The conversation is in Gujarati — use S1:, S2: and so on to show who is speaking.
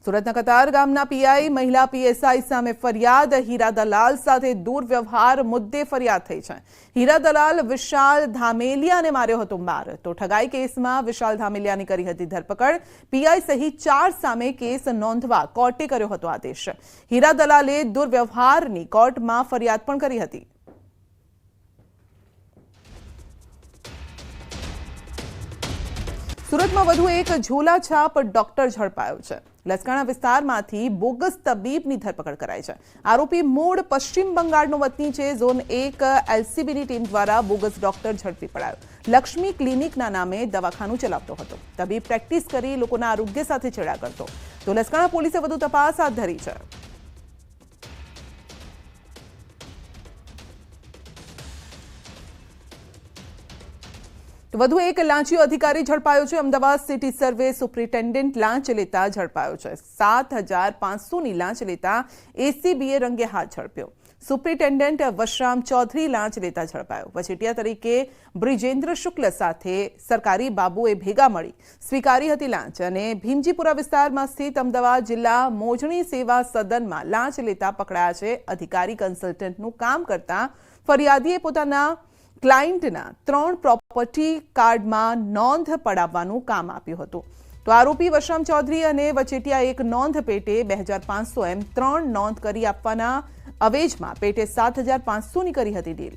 S1: સુરતના કતાર ગામના પીઆઈ મહિલા પીએસઆઈ સામે ફરિયાદ। હીરા દલાલ સાથે દુર્વ્યવહાર મુદ્દે ફરિયાદ થઈ છે। હીરા દલાલ વિશાલ ધામેલિયાને માર્યો હતો માર, તો ઠગાઈ કેસમાં વિશાલ ધામેલિયાની કરી હતી ધરપકડ। પીઆઈ સહિત 4 સામે કેસ નોંધવા કોર્ટે કર્યો હતો આદેશ। હીરા દલાલે દુર્વ્યવહારની કોર્ટમાં ફરિયાદ પણ કરી હતી। સુરતમાં વધુ એક ઝોલાછાપ ડોક્ટર ઝડપાયો છે। લસકાણા વિસ્તારમાંથી બોગસ તબીબની ધરપકડ કરાઈ છે। આરોપી મૂળ પશ્ચિમ બંગાળનો વતની છે। ઝોન 1 એલસીબીની ટીમ દ્વારા બોગસ ડોક્ટર ઝડપી પડાયો। લક્ષ્મી ક્લિનિકના નામે દવાખાનું ચલાવતો હતો। તબીબ પ્રેક્ટિસ કરી લોકોના આરોગ્ય સાથે છેડા કરતો। તો લસકાણા પોલીસે વધુ તપાસ હાથ ધરી છે। વધુ એક લાંચિયો અધિકારી ઝડપાયો છે। અમદાવાદ સિટી સર્વે સુપ્રિન્ટેન્ડન્ટ લાંચ લેતા ઝડપાયો છે। 7,500ની લાંચ લેતા એસીબીએ રંગે હાથ ઝડપ્યો। સુપ્રિન્ટેન્ડન્ટ વશરામ ચૌધરી લાંચ લેતા ઝડપાયો। વચેટિયા તરીકે બ્રિજેન્દ્ર શુક્લ સાથે સરકારી બાબુએ ભેગા મળી સ્વીકારી હતી લાંચ અને ભીમજીપુરા વિસ્તારમાં સ્થિત અમદાવાદ જિલ્લા મોજણી સેવા સદનમાં લાંચ લેતા પકડાયા છે। અધિકારી કન્સલ્ટન્ટનું કામ કરતા ફરિયાદીએ પોતાના ક્લાયન્ટના 3 પ્રોપર્ટી કાર્ડમાં નોંધ પડાવવાનું કામ આપ્યું હતું। તો આરોપી વશરામ ચૌધરી અને વચેટિયા એક નોંધ પેટે 2,500 એમ 3 નોંધ કરી આપવાના અવેજમાં પેટે 7,500ની કરી હતી ડીલ।